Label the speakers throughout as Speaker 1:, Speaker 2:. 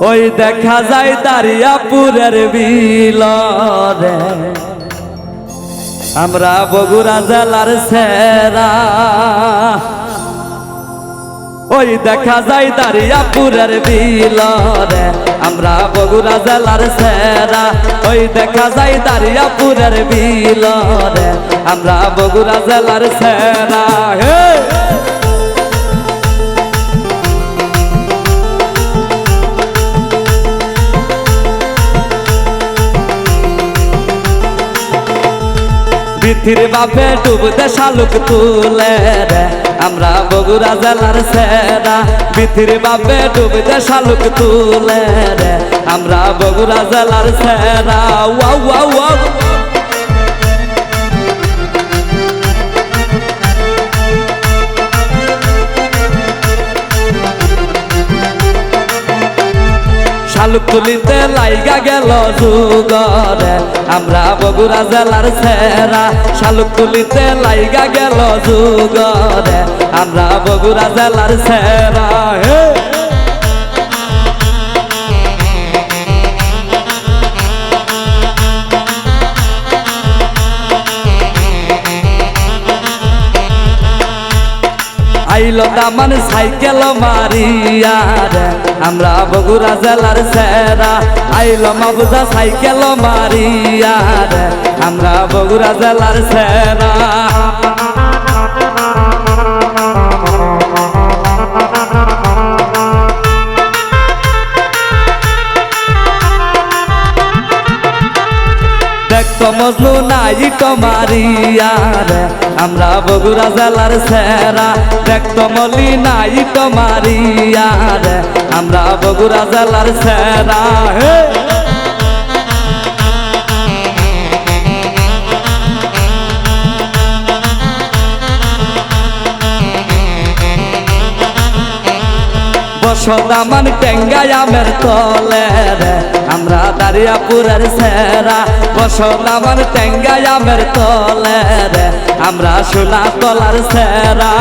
Speaker 1: ওই দেখা যায় দারিয়াপুরের বিলরে আমরা বগুড়া জেলার সেরা। ওই দেখা যায় দারিয়াপুরের বিলরে আমরা বগুড়া জেলার সেরা। ওই দেখা যায় দারিয়াপুরের বিলরে আমরা বগুড়া জেলার সেরা। হে পৃথিবীর বাপে ডুবতে শালুক তুলে রে আমরা বগুড়া জেলার সেরা। পৃথিবীর বাপে ডুবতে শালুক তুলে রে আমরা বগুড়া জেলার সেরা। ওয়াও ওয়াও ওয়াও শালুক তুলিতে লাইগা গেল যুগরে আমরা বগুড়া জেলার সেরা। শালুক তুলিতে লাইগা গেল যুগরে আমরা বগুড়া জেলার সেরা। হে আইলো দামান সাইকেল মারিয়া রে আমরা বগুড়া জেলার সেরা। আইলো মাবুজা সাইকেল মারিয়া রে আমরা বগুড়া জেলার সেরা। দেখতো মজনু নাই মারিয়া রে আমরা বগুড়া জেলার সেরা। দেখতো মলি নাই মারিয়া রে আমরা বগুড়া জেলার সেরা। হে বসদামান টেঙ্গাই আমের তলে রে আমরা দারিয়াপুরের সেরা। বসদামান টেঙ্গাই আমের তলে রে আমরা সোনা তলার সেরা।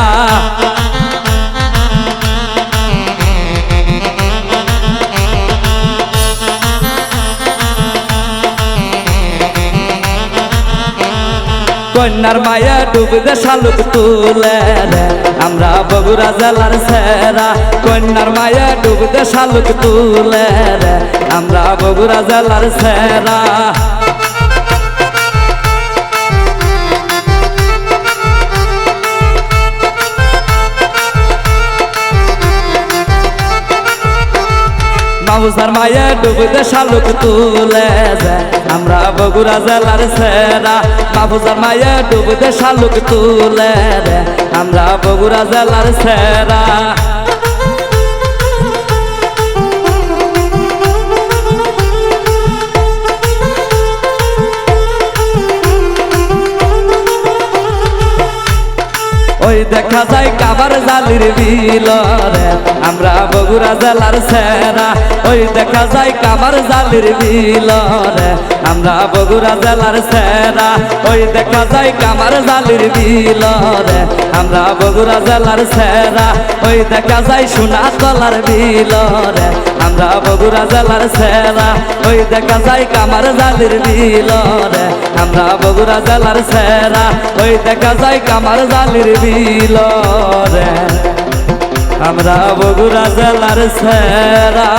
Speaker 1: কন্যার মায়া ডুবতে শালুক তুলে রে আমরা বগুড়া জেলার সেরা। কন্যার মায়া ডুবতে শালুক তুলে রে আমরা বগুড়া জেলার সেরা। মাবুজার মায়া ডুবতে শালুক তুলে রে আমরা বগুড়া জেলার সেরা। মাবুজার মায়া ডুবতে শালুক তুলে রে আমরা বগুড়া জেলার সেরা। ওই দেখা যায় কাবার জালির বিলরে আমরা বগুড়া জেলার সেরা। ওই দেখা যায় কাবার জালির বিলরে আমরা বগুড়া জেলার সেরা। ওই দেখা যায় কামার জালির বিলরে আমরা বগুড়া জেলার সেরা। ওই দেখা যায় সোনা তলার বিলরে আমরা বগুড়া জেলার সেরা। ওই দেখা যায় কামার জালির বিলরে আমরা বগুড়া জেলার সেরা। ওই দেখা যায় কামার জালির বিলরে আমরা বগুড়া জেলার সেরা।